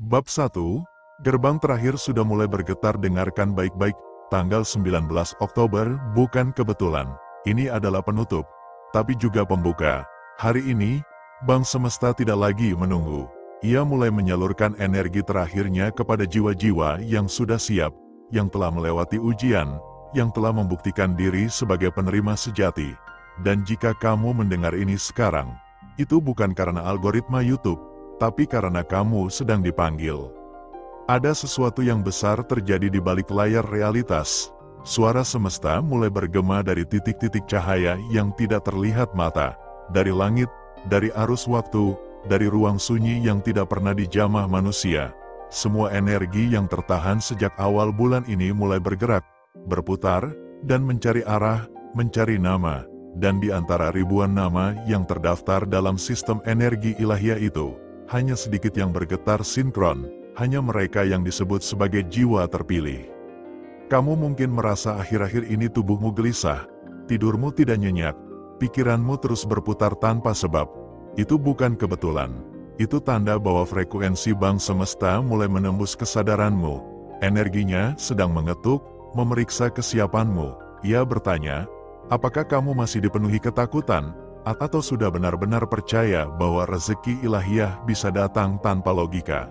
Bab 1, gerbang terakhir sudah mulai bergetar. Dengarkan baik-baik, tanggal 19 Oktober bukan kebetulan. Ini adalah penutup, tapi juga pembuka. Hari ini, Bang Semesta tidak lagi menunggu. Ia mulai menyalurkan energi terakhirnya kepada jiwa-jiwa yang sudah siap, yang telah melewati ujian, yang telah membuktikan diri sebagai penerima sejati. Dan jika kamu mendengar ini sekarang, itu bukan karena algoritma YouTube, tapi karena kamu sedang dipanggil. Ada sesuatu yang besar terjadi di balik layar realitas. Suara semesta mulai bergema dari titik-titik cahaya yang tidak terlihat mata, dari langit, dari arus waktu, dari ruang sunyi yang tidak pernah dijamah manusia. Semua energi yang tertahan sejak awal bulan ini mulai bergerak, berputar, dan mencari arah, mencari nama. Dan di antara ribuan nama yang terdaftar dalam sistem energi ilahiyah itu, hanya sedikit yang bergetar sinkron, hanya mereka yang disebut sebagai jiwa terpilih. Kamu mungkin merasa akhir-akhir ini tubuhmu gelisah, tidurmu tidak nyenyak, pikiranmu terus berputar tanpa sebab. Itu bukan kebetulan. Itu tanda bahwa frekuensi Bang Semesta mulai menembus kesadaranmu. Energinya sedang mengetuk, memeriksa kesiapanmu. Ia bertanya, apakah kamu masih dipenuhi ketakutan, atau sudah benar-benar percaya bahwa rezeki ilahiyah bisa datang tanpa logika?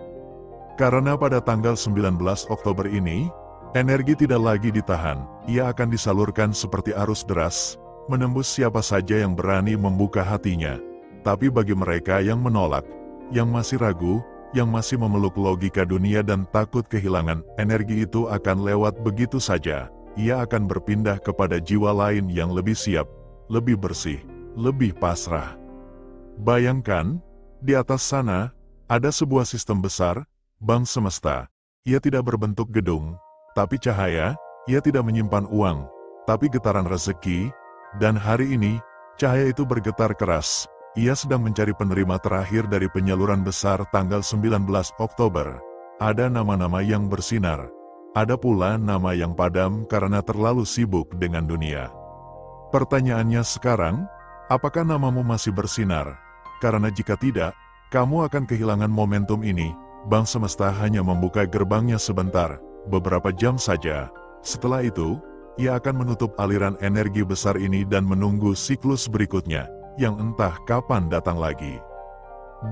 Karena pada tanggal 19 Oktober ini, energi tidak lagi ditahan, ia akan disalurkan seperti arus deras, menembus siapa saja yang berani membuka hatinya. Tapi bagi mereka yang menolak, yang masih ragu, yang masih memeluk logika dunia dan takut kehilangan, energi itu akan lewat begitu saja. Ia akan berpindah kepada jiwa lain yang lebih siap, lebih bersih, lebih pasrah. Bayangkan, di atas sana, ada sebuah sistem besar, Bang Semesta. Ia tidak berbentuk gedung, tapi cahaya. Ia tidak menyimpan uang, tapi getaran rezeki. Dan hari ini, cahaya itu bergetar keras. Ia sedang mencari penerima terakhir dari penyaluran besar tanggal 19 Oktober. Ada nama-nama yang bersinar. Ada pula nama yang padam karena terlalu sibuk dengan dunia. Pertanyaannya sekarang, apakah namamu masih bersinar? Karena jika tidak, kamu akan kehilangan momentum ini. Bang Semesta hanya membuka gerbangnya sebentar, beberapa jam saja. Setelah itu, ia akan menutup aliran energi besar ini dan menunggu siklus berikutnya, yang entah kapan datang lagi.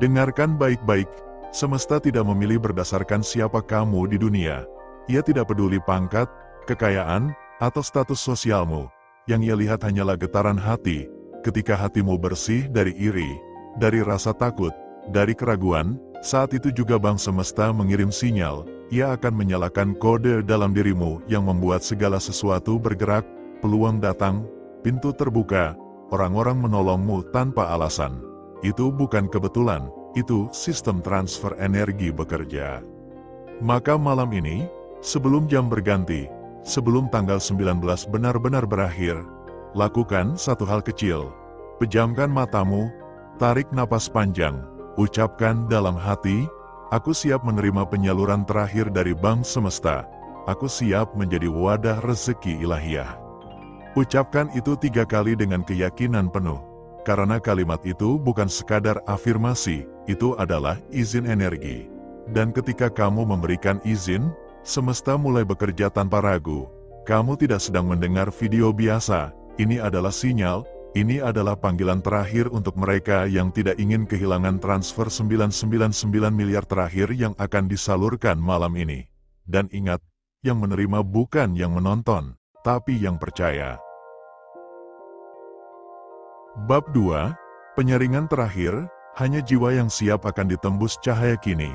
Dengarkan baik-baik, semesta tidak memilih berdasarkan siapa kamu di dunia. Ia tidak peduli pangkat, kekayaan, atau status sosialmu. Yang ia lihat hanyalah getaran hati. Ketika hatimu bersih dari iri, dari rasa takut, dari keraguan, saat itu juga Bang Semesta mengirim sinyal. Ia akan menyalakan kode dalam dirimu yang membuat segala sesuatu bergerak, peluang datang, pintu terbuka, orang-orang menolongmu tanpa alasan. Itu bukan kebetulan, itu sistem transfer energi bekerja. Maka malam ini, sebelum jam berganti, sebelum tanggal 19 benar-benar berakhir, lakukan satu hal kecil. Pejamkan matamu, tarik napas panjang, ucapkan dalam hati, aku siap menerima penyaluran terakhir dari Bang Semesta. Aku siap menjadi wadah rezeki ilahiyah. Ucapkan itu 3 kali dengan keyakinan penuh. Karena kalimat itu bukan sekadar afirmasi, itu adalah izin energi. Dan ketika kamu memberikan izin, semesta mulai bekerja tanpa ragu. Kamu tidak sedang mendengar video biasa, ini adalah sinyal, ini adalah panggilan terakhir untuk mereka yang tidak ingin kehilangan transfer 999 miliar terakhir yang akan disalurkan malam ini. Dan ingat, yang menerima bukan yang menonton, tapi yang percaya. Bab 2, penyaringan terakhir, hanya jiwa yang siap akan ditembus cahaya kini.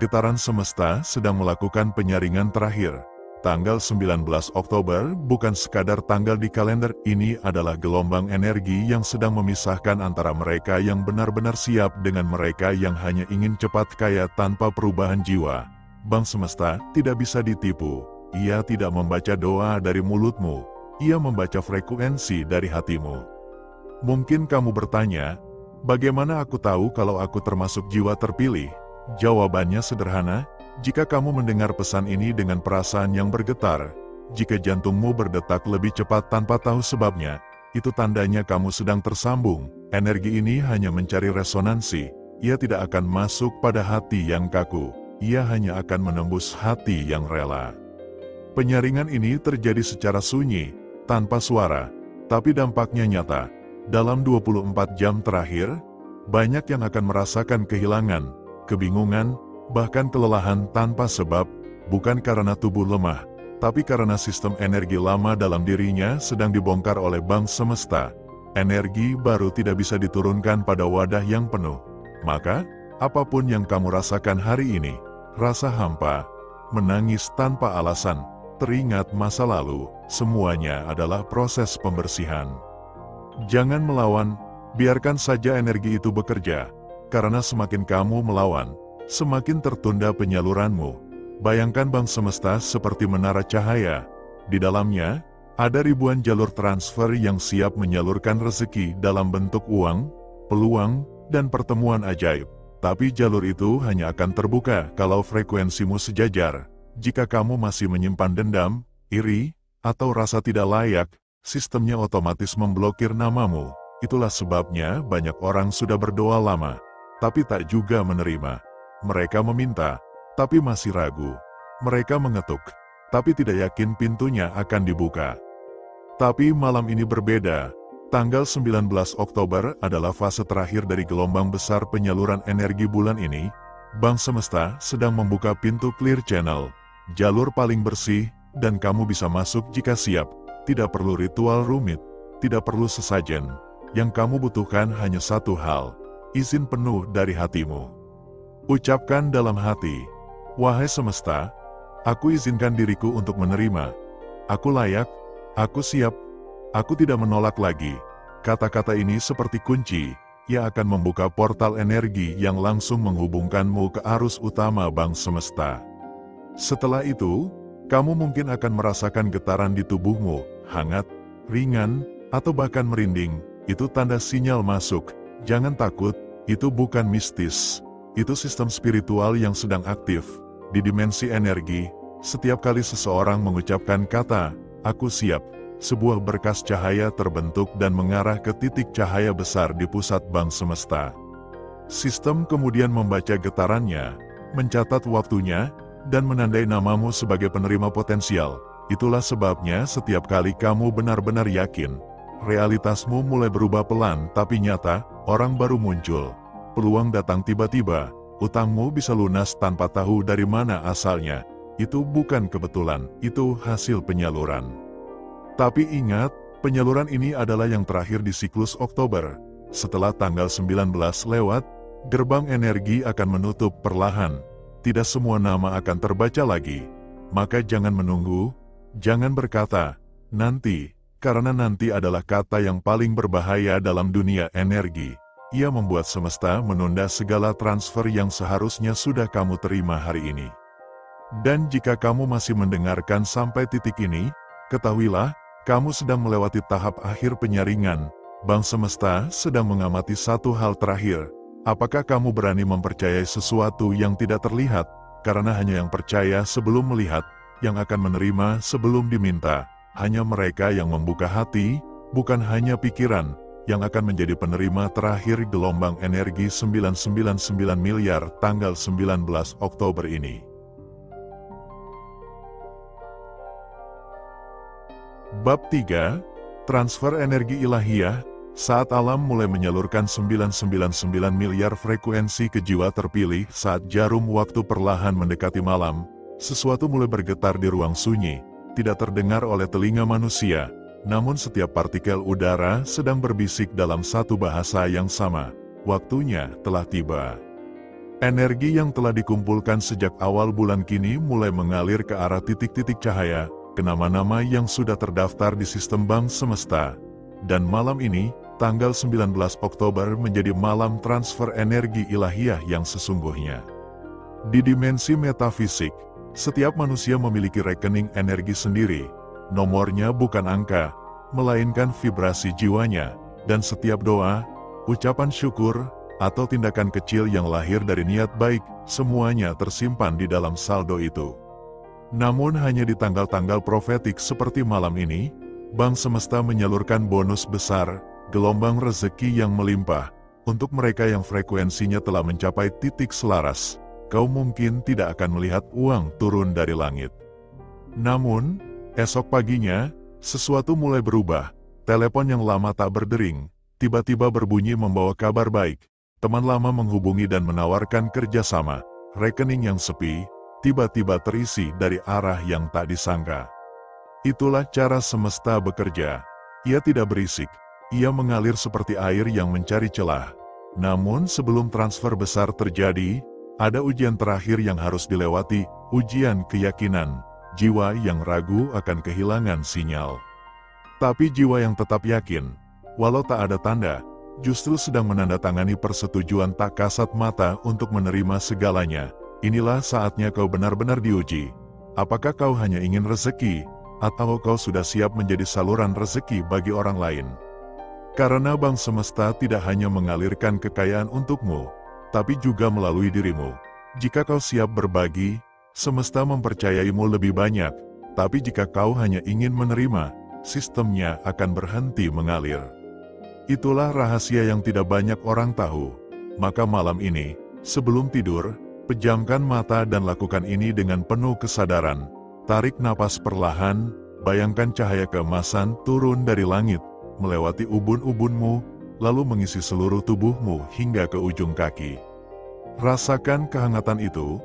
Getaran semesta sedang melakukan penyaringan terakhir. Tanggal 19 Oktober bukan sekadar tanggal di kalender, ini adalah gelombang energi yang sedang memisahkan antara mereka yang benar-benar siap dengan mereka yang hanya ingin cepat kaya tanpa perubahan jiwa. Bang Semesta tidak bisa ditipu. Ia tidak membaca doa dari mulutmu. Ia membaca frekuensi dari hatimu. Mungkin kamu bertanya, bagaimana aku tahu kalau aku termasuk jiwa terpilih? Jawabannya sederhana, jika kamu mendengar pesan ini dengan perasaan yang bergetar, jika jantungmu berdetak lebih cepat tanpa tahu sebabnya, itu tandanya kamu sedang tersambung. Energi ini hanya mencari resonansi, ia tidak akan masuk pada hati yang kaku. ia hanya akan menembus hati yang rela. Penyaringan ini terjadi secara sunyi, tanpa suara, tapi dampaknya nyata. Dalam 24 jam terakhir, banyak yang akan merasakan kehilangan, kebingungan, bahkan kelelahan tanpa sebab, bukan karena tubuh lemah, tapi karena sistem energi lama dalam dirinya sedang dibongkar oleh Bang Semesta. Energi baru tidak bisa diturunkan pada wadah yang penuh. Maka, apapun yang kamu rasakan hari ini, rasa hampa, menangis tanpa alasan, teringat masa lalu, semuanya adalah proses pembersihan. Jangan melawan, biarkan saja energi itu bekerja, karena semakin kamu melawan, semakin tertunda penyaluranmu. Bayangkan Bang Semesta seperti menara cahaya. Di dalamnya, ada ribuan jalur transfer yang siap menyalurkan rezeki dalam bentuk uang, peluang, dan pertemuan ajaib. Tapi jalur itu hanya akan terbuka kalau frekuensimu sejajar. Jika kamu masih menyimpan dendam, iri, atau rasa tidak layak, sistemnya otomatis memblokir namamu. Itulah sebabnya banyak orang sudah berdoa lama, tapi tak juga menerima. Mereka meminta, tapi masih ragu. Mereka mengetuk, tapi tidak yakin pintunya akan dibuka. Tapi malam ini berbeda. Tanggal 19 Oktober adalah fase terakhir dari gelombang besar penyaluran energi bulan ini. Bang Semesta sedang membuka pintu clear channel, jalur paling bersih, dan kamu bisa masuk jika siap. Tidak perlu ritual rumit, tidak perlu sesajen. Yang kamu butuhkan hanya satu hal, izin penuh dari hatimu. Ucapkan dalam hati, "Wahai semesta, aku izinkan diriku untuk menerima. Aku layak, aku siap, aku tidak menolak lagi." Kata-kata ini seperti kunci, ia akan membuka portal energi yang langsung menghubungkanmu ke arus utama Bang Semesta. Setelah itu, kamu mungkin akan merasakan getaran di tubuhmu, hangat, ringan, atau bahkan merinding. Itu tanda sinyal masuk. Jangan takut, itu bukan mistis. Itu sistem spiritual yang sedang aktif. Di dimensi energi, setiap kali seseorang mengucapkan kata, "Aku siap," sebuah berkas cahaya terbentuk dan mengarah ke titik cahaya besar di pusat Bang Semesta. Sistem kemudian membaca getarannya, mencatat waktunya, dan menandai namamu sebagai penerima potensial. Itulah sebabnya setiap kali kamu benar-benar yakin, realitasmu mulai berubah pelan tapi nyata, orang baru muncul. Peluang datang tiba-tiba, utangmu bisa lunas tanpa tahu dari mana asalnya. Itu bukan kebetulan, itu hasil penyaluran. Tapi ingat, penyaluran ini adalah yang terakhir di siklus Oktober. Setelah tanggal 19 lewat, gerbang energi akan menutup perlahan. Tidak semua nama akan terbaca lagi. Maka jangan menunggu, jangan berkata, "Nanti," karena nanti adalah kata yang paling berbahaya dalam dunia energi. Ia membuat semesta menunda segala transfer yang seharusnya sudah kamu terima hari ini. Dan jika kamu masih mendengarkan sampai titik ini, ketahuilah, kamu sedang melewati tahap akhir penyaringan. Bang Semesta sedang mengamati satu hal terakhir. Apakah kamu berani mempercayai sesuatu yang tidak terlihat? Karena hanya yang percaya sebelum melihat, yang akan menerima sebelum diminta. Hanya mereka yang membuka hati, bukan hanya pikiran, yang akan menjadi penerima terakhir gelombang energi 999 miliar tanggal 19 Oktober ini. Bab 3, Transfer Energi Ilahiyah. Saat alam mulai menyalurkan 999 miliar frekuensi ke jiwa terpilih saat jarum waktu perlahan mendekati malam, sesuatu mulai bergetar di ruang sunyi, tidak terdengar oleh telinga manusia, namun setiap partikel udara sedang berbisik dalam satu bahasa yang sama, waktunya telah tiba. Energi yang telah dikumpulkan sejak awal bulan kini mulai mengalir ke arah titik-titik cahaya, ke nama-nama yang sudah terdaftar di sistem Bang Semesta. Dan malam ini, tanggal 19 Oktober menjadi malam transfer energi ilahiyah yang sesungguhnya. Di dimensi metafisik, setiap manusia memiliki rekening energi sendiri. Nomornya bukan angka, melainkan vibrasi jiwanya, dan setiap doa, ucapan syukur, atau tindakan kecil yang lahir dari niat baik, semuanya tersimpan di dalam saldo itu. Namun hanya di tanggal-tanggal profetik seperti malam ini, Bang Semesta menyalurkan bonus besar, gelombang rezeki yang melimpah, untuk mereka yang frekuensinya telah mencapai titik selaras. kau mungkin tidak akan melihat uang turun dari langit. Namun, esok paginya, sesuatu mulai berubah. Telepon yang lama tak berdering, tiba-tiba berbunyi membawa kabar baik. Teman lama menghubungi dan menawarkan kerjasama. Rekening yang sepi, tiba-tiba terisi dari arah yang tak disangka. Itulah cara semesta bekerja. Ia tidak berisik, ia mengalir seperti air yang mencari celah. Namun sebelum transfer besar terjadi, ada ujian terakhir yang harus dilewati, ujian keyakinan. Jiwa yang ragu akan kehilangan sinyal. Tapi jiwa yang tetap yakin, walau tak ada tanda, justru sedang menandatangani persetujuan tak kasat mata untuk menerima segalanya. Inilah saatnya kau benar-benar diuji. Apakah kau hanya ingin rezeki, atau kau sudah siap menjadi saluran rezeki bagi orang lain? Karena Bang Semesta tidak hanya mengalirkan kekayaan untukmu, tapi juga melalui dirimu. Jika kau siap berbagi, semesta mempercayaimu lebih banyak, tapi jika kau hanya ingin menerima, sistemnya akan berhenti mengalir. Itulah rahasia yang tidak banyak orang tahu. Maka malam ini, sebelum tidur, pejamkan mata dan lakukan ini dengan penuh kesadaran. Tarik napas perlahan, bayangkan cahaya keemasan turun dari langit, melewati ubun-ubunmu, lalu mengisi seluruh tubuhmu hingga ke ujung kaki. Rasakan kehangatan itu.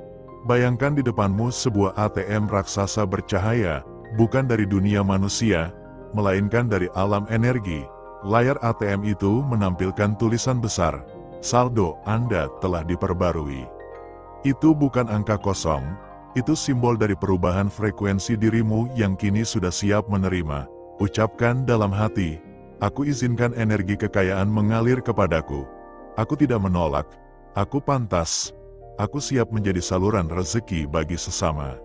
Bayangkan di depanmu sebuah ATM raksasa bercahaya, bukan dari dunia manusia, melainkan dari alam energi. Layar ATM itu menampilkan tulisan besar, saldo Anda telah diperbarui. Itu bukan angka kosong, itu simbol dari perubahan frekuensi dirimu yang kini sudah siap menerima. Ucapkan dalam hati, aku izinkan energi kekayaan mengalir kepadaku. Aku tidak menolak, aku pantas. Aku siap menjadi saluran rezeki bagi sesama.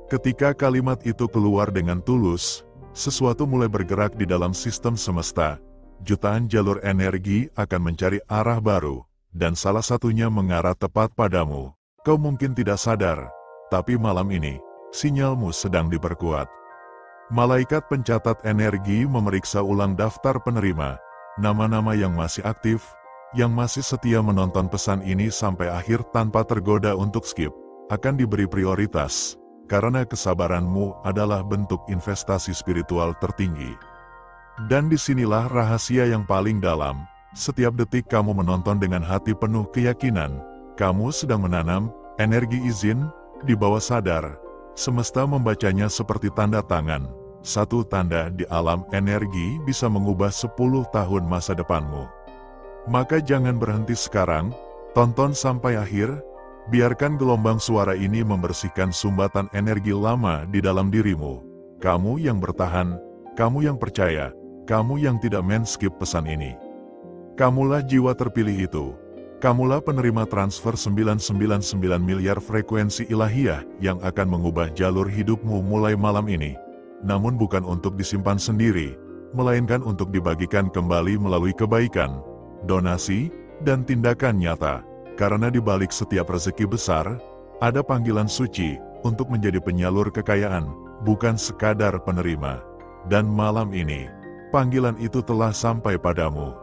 Ketika kalimat itu keluar dengan tulus, sesuatu mulai bergerak di dalam sistem semesta. Jutaan jalur energi akan mencari arah baru, dan salah satunya mengarah tepat padamu. Kau mungkin tidak sadar, tapi malam ini, sinyalmu sedang diperkuat. Malaikat pencatat energi memeriksa ulang daftar penerima, nama-nama yang masih aktif, yang masih setia menonton pesan ini sampai akhir tanpa tergoda untuk skip, akan diberi prioritas, karena kesabaranmu adalah bentuk investasi spiritual tertinggi. Dan disinilah rahasia yang paling dalam, setiap detik kamu menonton dengan hati penuh keyakinan, kamu sedang menanam energi izin di bawah sadar. Semesta membacanya seperti tanda tangan, satu tanda di alam energi bisa mengubah 10 tahun masa depanmu. Maka jangan berhenti sekarang, tonton sampai akhir, biarkan gelombang suara ini membersihkan sumbatan energi lama di dalam dirimu. Kamu yang bertahan, kamu yang percaya, kamu yang tidak men-skip pesan ini. Kamulah jiwa terpilih itu. Kamulah penerima transfer 999 miliar frekuensi ilahiyah yang akan mengubah jalur hidupmu mulai malam ini. Namun bukan untuk disimpan sendiri, melainkan untuk dibagikan kembali melalui kebaikan, donasi, dan tindakan nyata, karena di balik setiap rezeki besar, ada panggilan suci untuk menjadi penyalur kekayaan, bukan sekadar penerima. Dan malam ini, panggilan itu telah sampai padamu.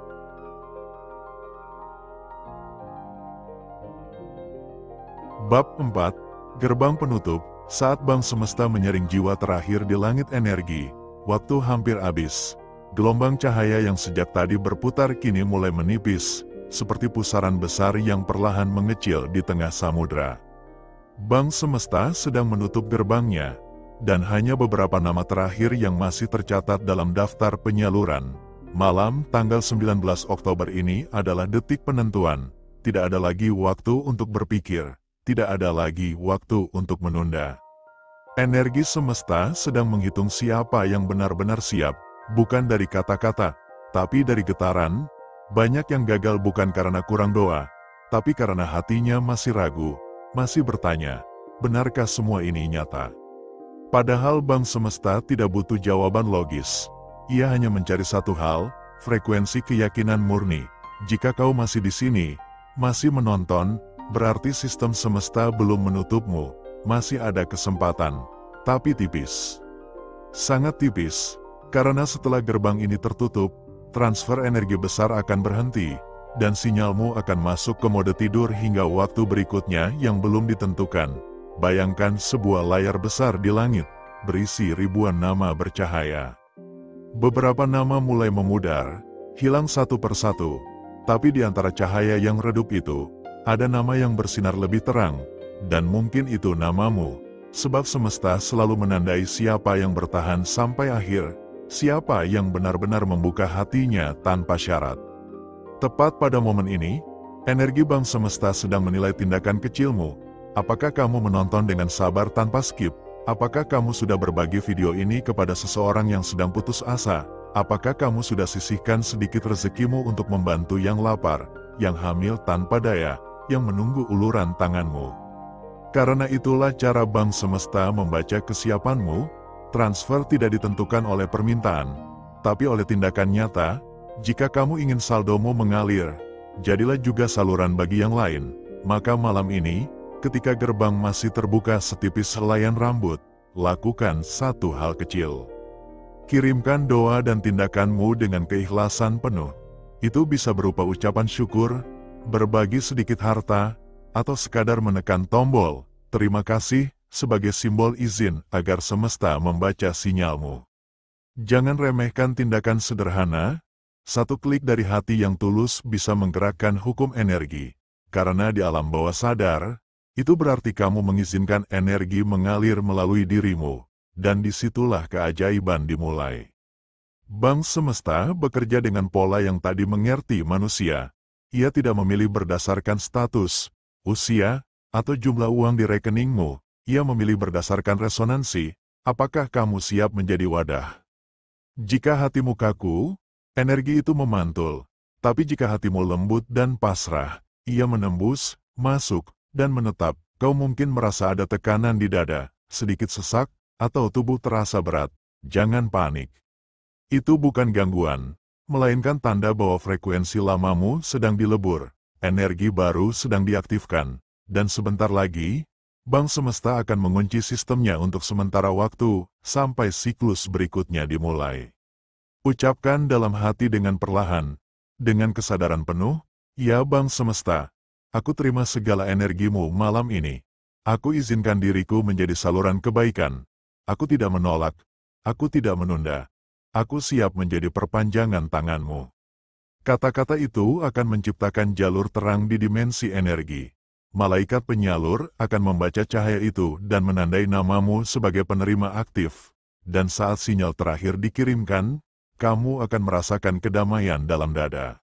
Bab 4, Gerbang Penutup. Saat Bang Semesta menyaring jiwa terakhir di langit energi, waktu hampir habis. Gelombang cahaya yang sejak tadi berputar kini mulai menipis, seperti pusaran besar yang perlahan mengecil di tengah samudra. Bang Semesta sedang menutup gerbangnya, dan hanya beberapa nama terakhir yang masih tercatat dalam daftar penyaluran. Malam tanggal 19 Oktober ini adalah detik penentuan. Tidak ada lagi waktu untuk berpikir, tidak ada lagi waktu untuk menunda. Energi semesta sedang menghitung siapa yang benar-benar siap. Bukan dari kata-kata, tapi dari getaran. Banyak yang gagal bukan karena kurang doa, tapi karena hatinya masih ragu, masih bertanya, benarkah semua ini nyata? Padahal Bang Semesta tidak butuh jawaban logis. Ia hanya mencari satu hal, frekuensi keyakinan murni. Jika kau masih di sini, masih menonton, berarti sistem semesta belum menutupmu. Masih ada kesempatan, tapi tipis. Sangat tipis. Karena setelah gerbang ini tertutup, transfer energi besar akan berhenti. dan sinyalmu akan masuk ke mode tidur hingga waktu berikutnya yang belum ditentukan. Bayangkan sebuah layar besar di langit, berisi ribuan nama bercahaya. Beberapa nama mulai memudar, hilang satu persatu, tapi di antara cahaya yang redup itu, ada nama yang bersinar lebih terang, dan mungkin itu namamu, sebab semesta selalu menandai siapa yang bertahan sampai akhir, siapa yang benar-benar membuka hatinya tanpa syarat. Tepat pada momen ini, energi Bang Semesta sedang menilai tindakan kecilmu. Apakah kamu menonton dengan sabar tanpa skip? Apakah kamu sudah berbagi video ini kepada seseorang yang sedang putus asa? Apakah kamu sudah sisihkan sedikit rezekimu untuk membantu yang lapar, yang hamil tanpa daya, yang menunggu uluran tanganmu? Karena itulah cara Bang Semesta membaca kesiapanmu. Transfer tidak ditentukan oleh permintaan, tapi oleh tindakan nyata. Jika kamu ingin saldomu mengalir, jadilah juga saluran bagi yang lain. Maka malam ini, ketika gerbang masih terbuka setipis helaian rambut, lakukan satu hal kecil. Kirimkan doa dan tindakanmu dengan keikhlasan penuh. Itu bisa berupa ucapan syukur, berbagi sedikit harta, atau sekadar menekan tombol terima kasih sebagai simbol izin agar semesta membaca sinyalmu. Jangan remehkan tindakan sederhana. Satu klik dari hati yang tulus bisa menggerakkan hukum energi. Karena di alam bawah sadar, itu berarti kamu mengizinkan energi mengalir melalui dirimu, dan disitulah keajaiban dimulai. Bang Semesta bekerja dengan pola yang tadi mengerti manusia. Ia tidak memilih berdasarkan status, usia, atau jumlah uang di rekeningmu. Ia memilih berdasarkan resonansi. Apakah kamu siap menjadi wadah? Jika hatimu kaku, energi itu memantul. Tapi jika hatimu lembut dan pasrah, ia menembus, masuk, dan menetap. Kau mungkin merasa ada tekanan di dada, sedikit sesak, atau tubuh terasa berat. Jangan panik. Itu bukan gangguan, melainkan tanda bahwa frekuensi lamamu sedang dilebur, energi baru sedang diaktifkan, dan sebentar lagi, Bang Semesta akan mengunci sistemnya untuk sementara waktu, sampai siklus berikutnya dimulai. Ucapkan dalam hati dengan perlahan, dengan kesadaran penuh, ya Bang Semesta, aku terima segala energimu malam ini. Aku izinkan diriku menjadi saluran kebaikan. Aku tidak menolak, aku tidak menunda. Aku siap menjadi perpanjangan tanganmu. Kata-kata itu akan menciptakan jalur terang di dimensi energi. Malaikat penyalur akan membaca cahaya itu dan menandai namamu sebagai penerima aktif. Dan saat sinyal terakhir dikirimkan, kamu akan merasakan kedamaian dalam dada.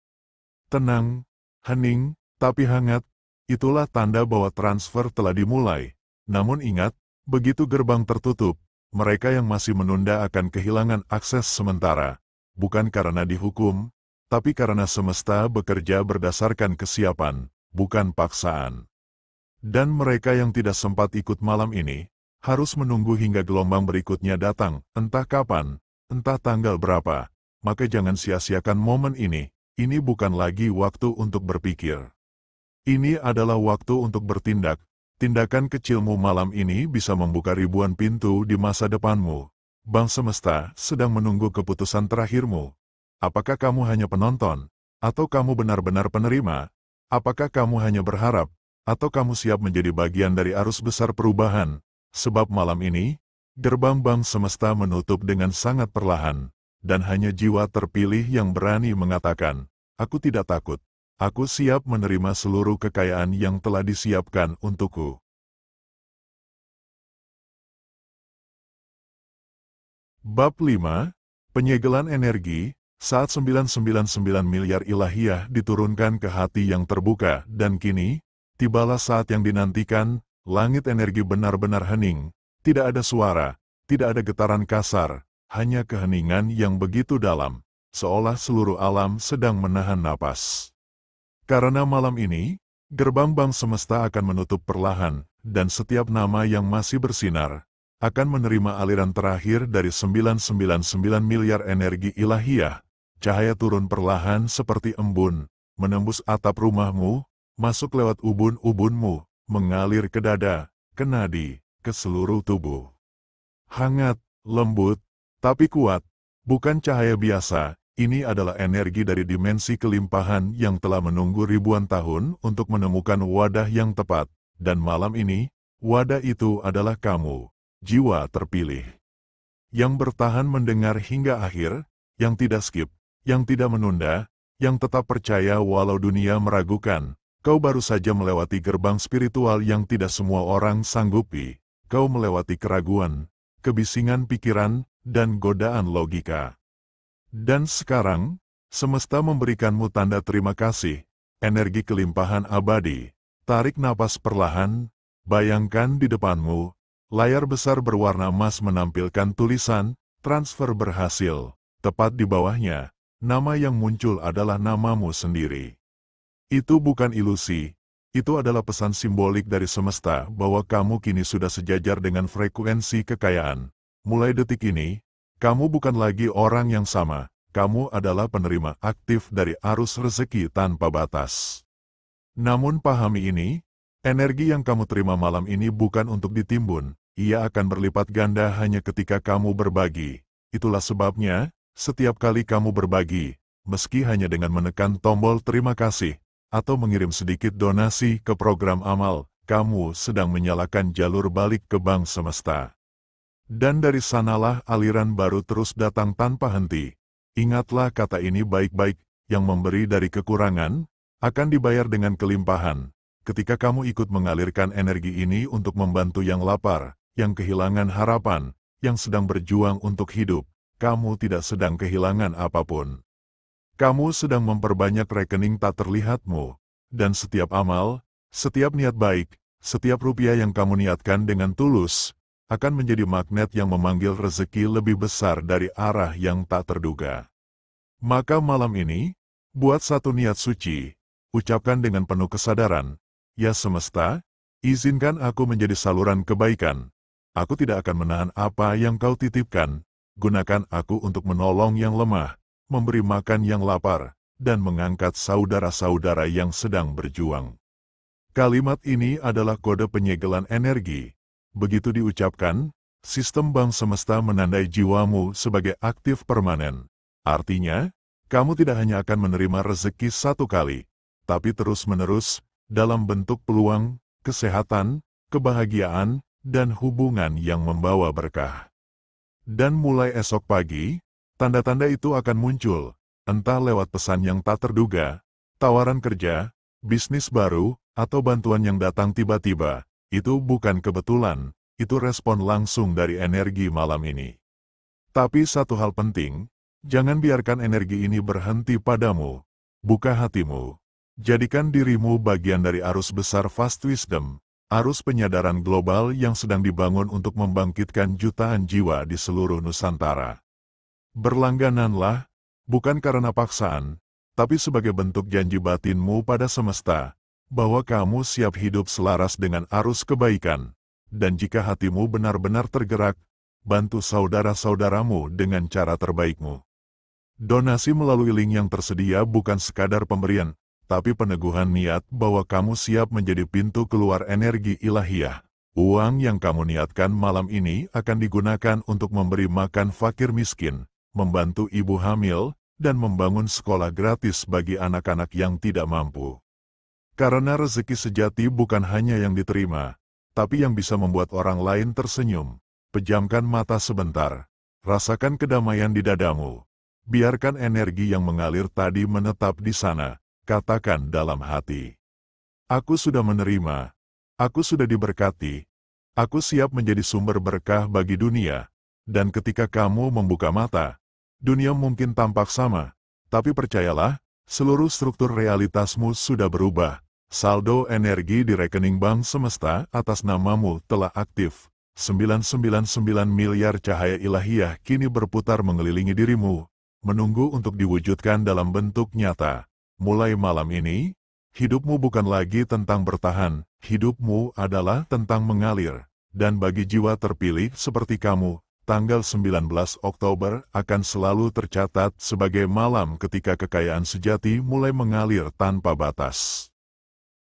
Tenang, hening, tapi hangat, itulah tanda bahwa transfer telah dimulai. Namun ingat, begitu gerbang tertutup, mereka yang masih menunda akan kehilangan akses sementara. Bukan karena dihukum, tapi karena semesta bekerja berdasarkan kesiapan, bukan paksaan. Dan mereka yang tidak sempat ikut malam ini, harus menunggu hingga gelombang berikutnya datang, entah kapan, entah tanggal berapa. Maka jangan sia-siakan momen ini bukan lagi waktu untuk berpikir. Ini adalah waktu untuk bertindak. Tindakan kecilmu malam ini bisa membuka ribuan pintu di masa depanmu. Bang Semesta sedang menunggu keputusan terakhirmu. Apakah kamu hanya penonton? Atau kamu benar-benar penerima? Apakah kamu hanya berharap? Atau kamu siap menjadi bagian dari arus besar perubahan? Sebab malam ini, gerbang Bang Semesta menutup dengan sangat perlahan, dan hanya jiwa terpilih yang berani mengatakan, aku tidak takut, aku siap menerima seluruh kekayaan yang telah disiapkan untukku. Bab 5, Penyegelan Energi. Saat 999 miliar ilahiyah diturunkan ke hati yang terbuka, dan kini, tibalah saat yang dinantikan, langit energi benar-benar hening, tidak ada suara, tidak ada getaran kasar, hanya keheningan yang begitu dalam, seolah seluruh alam sedang menahan napas. Karena malam ini, gerbang Bang Semesta akan menutup perlahan, dan setiap nama yang masih bersinar, akan menerima aliran terakhir dari 999 miliar energi ilahiyah. Cahaya turun perlahan seperti embun, menembus atap rumahmu, masuk lewat ubun-ubunmu, mengalir ke dada, ke nadi, ke seluruh tubuh. Hangat, lembut, tapi kuat, bukan cahaya biasa, Ini adalah energi dari dimensi kelimpahan yang telah menunggu ribuan tahun untuk menemukan wadah yang tepat. Dan malam ini, wadah itu adalah kamu, jiwa terpilih. Yang bertahan mendengar hingga akhir, yang tidak skip, yang tidak menunda, yang tetap percaya walau dunia meragukan. Kau baru saja melewati gerbang spiritual yang tidak semua orang sanggupi. Kau melewati keraguan, kebisingan pikiran, dan godaan logika. Dan sekarang, semesta memberikanmu tanda terima kasih, energi kelimpahan abadi. Tarik napas perlahan, bayangkan di depanmu, layar besar berwarna emas menampilkan tulisan, transfer berhasil. Tepat di bawahnya, nama yang muncul adalah namamu sendiri. Itu bukan ilusi, itu adalah pesan simbolik dari semesta bahwa kamu kini sudah sejajar dengan frekuensi kekayaan. Mulai detik ini, kamu bukan lagi orang yang sama, kamu adalah penerima aktif dari arus rezeki tanpa batas. Namun pahami ini, energi yang kamu terima malam ini bukan untuk ditimbun, ia akan berlipat ganda hanya ketika kamu berbagi. Itulah sebabnya, setiap kali kamu berbagi, meski hanya dengan menekan tombol terima kasih, atau mengirim sedikit donasi ke program amal, kamu sedang menyalakan jalur balik ke bank semesta. Dan dari sanalah aliran baru terus datang tanpa henti. Ingatlah kata ini baik-baik, yang memberi dari kekurangan, akan dibayar dengan kelimpahan. Ketika kamu ikut mengalirkan energi ini untuk membantu yang lapar, yang kehilangan harapan, yang sedang berjuang untuk hidup, kamu tidak sedang kehilangan apapun. Kamu sedang memperbanyak rekening tak terlihatmu, dan setiap amal, setiap niat baik, setiap rupiah yang kamu niatkan dengan tulus, akan menjadi magnet yang memanggil rezeki lebih besar dari arah yang tak terduga. Maka malam ini, buat satu niat suci, ucapkan dengan penuh kesadaran, ya semesta, izinkan aku menjadi saluran kebaikan. Aku tidak akan menahan apa yang kau titipkan, gunakan aku untuk menolong yang lemah, memberi makan yang lapar, dan mengangkat saudara-saudara yang sedang berjuang. Kalimat ini adalah kode penyegelan energi. Begitu diucapkan, sistem bank semesta menandai jiwamu sebagai aktif permanen. Artinya, kamu tidak hanya akan menerima rezeki satu kali, tapi terus-menerus, dalam bentuk peluang, kesehatan, kebahagiaan, dan hubungan yang membawa berkah. Dan mulai esok pagi, tanda-tanda itu akan muncul, entah lewat pesan yang tak terduga, tawaran kerja, bisnis baru, atau bantuan yang datang tiba-tiba. Itu bukan kebetulan, itu respon langsung dari energi malam ini. Tapi satu hal penting, jangan biarkan energi ini berhenti padamu. Buka hatimu. Jadikan dirimu bagian dari arus besar Vast Wisdom, arus penyadaran global yang sedang dibangun untuk membangkitkan jutaan jiwa di seluruh Nusantara. Berlanggananlah, bukan karena paksaan, tapi sebagai bentuk janji batinmu pada semesta, bahwa kamu siap hidup selaras dengan arus kebaikan, dan jika hatimu benar-benar tergerak, bantu saudara-saudaramu dengan cara terbaikmu. Donasi melalui link yang tersedia bukan sekadar pemberian, tapi peneguhan niat bahwa kamu siap menjadi pintu keluar energi ilahiyah. Uang yang kamu niatkan malam ini akan digunakan untuk memberi makan fakir miskin, membantu ibu hamil, dan membangun sekolah gratis bagi anak-anak yang tidak mampu. Karena rezeki sejati bukan hanya yang diterima, tapi yang bisa membuat orang lain tersenyum. Pejamkan mata sebentar, rasakan kedamaian di dadamu. Biarkan energi yang mengalir tadi menetap di sana, katakan dalam hati. Aku sudah menerima, aku sudah diberkati, aku siap menjadi sumber berkah bagi dunia. Dan ketika kamu membuka mata, dunia mungkin tampak sama, tapi percayalah, seluruh struktur realitasmu sudah berubah. Saldo energi di rekening bank semesta atas namamu telah aktif. 999 miliar cahaya ilahiyah kini berputar mengelilingi dirimu, menunggu untuk diwujudkan dalam bentuk nyata. Mulai malam ini, hidupmu bukan lagi tentang bertahan, hidupmu adalah tentang mengalir. Dan bagi jiwa terpilih seperti kamu, tanggal 19 Oktober akan selalu tercatat sebagai malam ketika kekayaan sejati mulai mengalir tanpa batas.